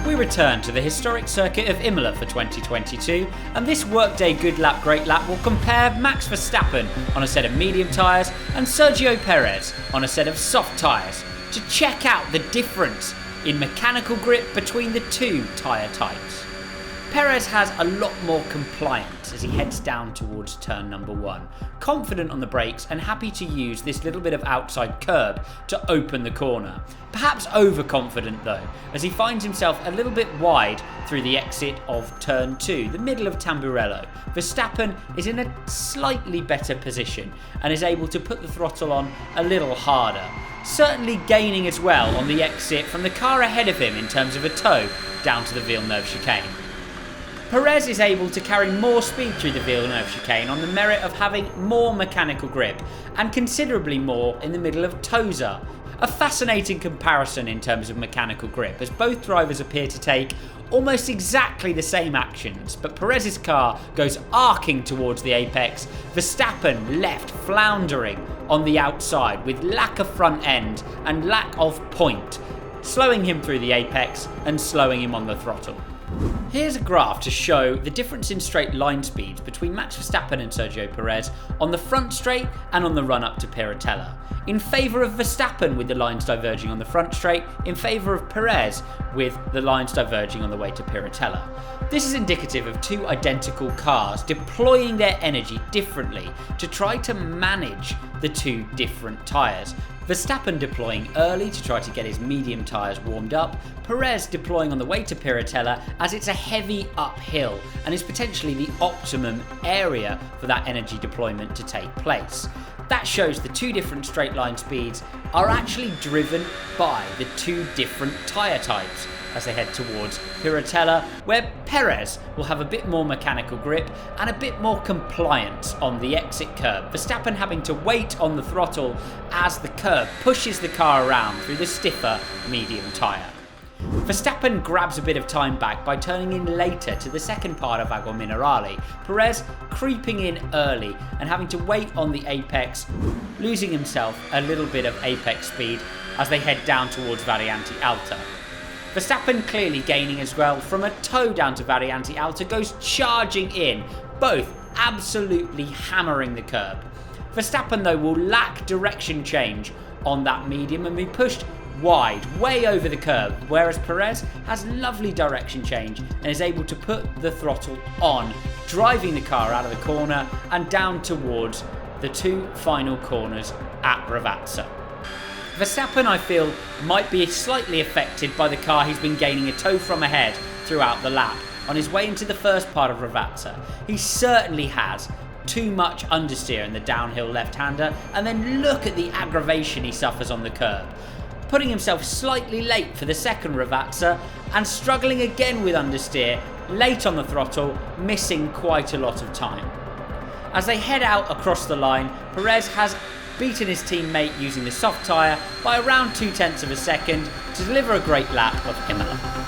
We return to the historic circuit of Imola for 2022, and this Workday Good Lap Great Lap will compare Max Verstappen on a set of medium tyres and Sergio Perez on a set of soft tyres to check out the difference in mechanical grip between the two tyre types. Perez has a lot more compliance as he heads down towards turn number 1, confident on the brakes and happy to use this little bit of outside curb to open the corner. Perhaps overconfident though, as he finds himself a little bit wide through the exit of turn 2, the middle of Tamburello. Verstappen is in a slightly better position and is able to put the throttle on a little harder, certainly gaining as well on the exit from the car ahead of him in terms of a tow down to the Villeneuve chicane. Perez is able to carry more speed through the Villeneuve chicane on the merit of having more mechanical grip and considerably more in the middle of Tosa. A fascinating comparison in terms of mechanical grip, as both drivers appear to take almost exactly the same actions, but Perez's car goes arcing towards the apex, Verstappen left floundering on the outside with lack of front end and lack of point, slowing him through the apex and slowing him on the throttle. Here's a graph to show the difference in straight line speeds between Max Verstappen and Sergio Perez on the front straight and on the run up to Piratella, in favour of Verstappen with the lines diverging on the front straight, in favour of Perez with the lines diverging on the way to Piratella. This is indicative of two identical cars deploying their energy differently to try to manage the two different tyres. Verstappen deploying early to try to get his medium tyres warmed up, Perez deploying on the way to Piratella as it's a heavy uphill and is potentially the optimum area for that energy deployment to take place. That shows the two different straight line speeds are actually driven by the two different tyre types as they head towards Piratella, where Perez will have a bit more mechanical grip and a bit more compliance on the exit curb, Verstappen having to wait on the throttle as the curb pushes the car around through the stiffer medium tyre. Verstappen grabs a bit of time back by turning in later to the second part of Agua Minerale, Perez creeping in early and having to wait on the apex, losing himself a little bit of apex speed as they head down towards Variante Alta. Verstappen clearly gaining as well from a tow down to Variante Alta, goes charging in, both absolutely hammering the curb. Verstappen though will lack direction change on that medium and be pushed wide, way over the curb, whereas Perez has lovely direction change and is able to put the throttle on, driving the car out of the corner and down towards the two final corners at Ravazza. Verstappen, I feel, might be slightly affected by the car he's been gaining a tow from ahead throughout the lap on his way into the first part of Ravazza. He certainly has too much understeer in the downhill left-hander, and then look at the aggravation he suffers on the curb, putting himself slightly late for the second Ravazza and struggling again with understeer, late on the throttle, missing quite a lot of time. As they head out across the line, Perez has beaten his teammate using the soft tyre by around 0.2 of a second to deliver a great lap of Imola.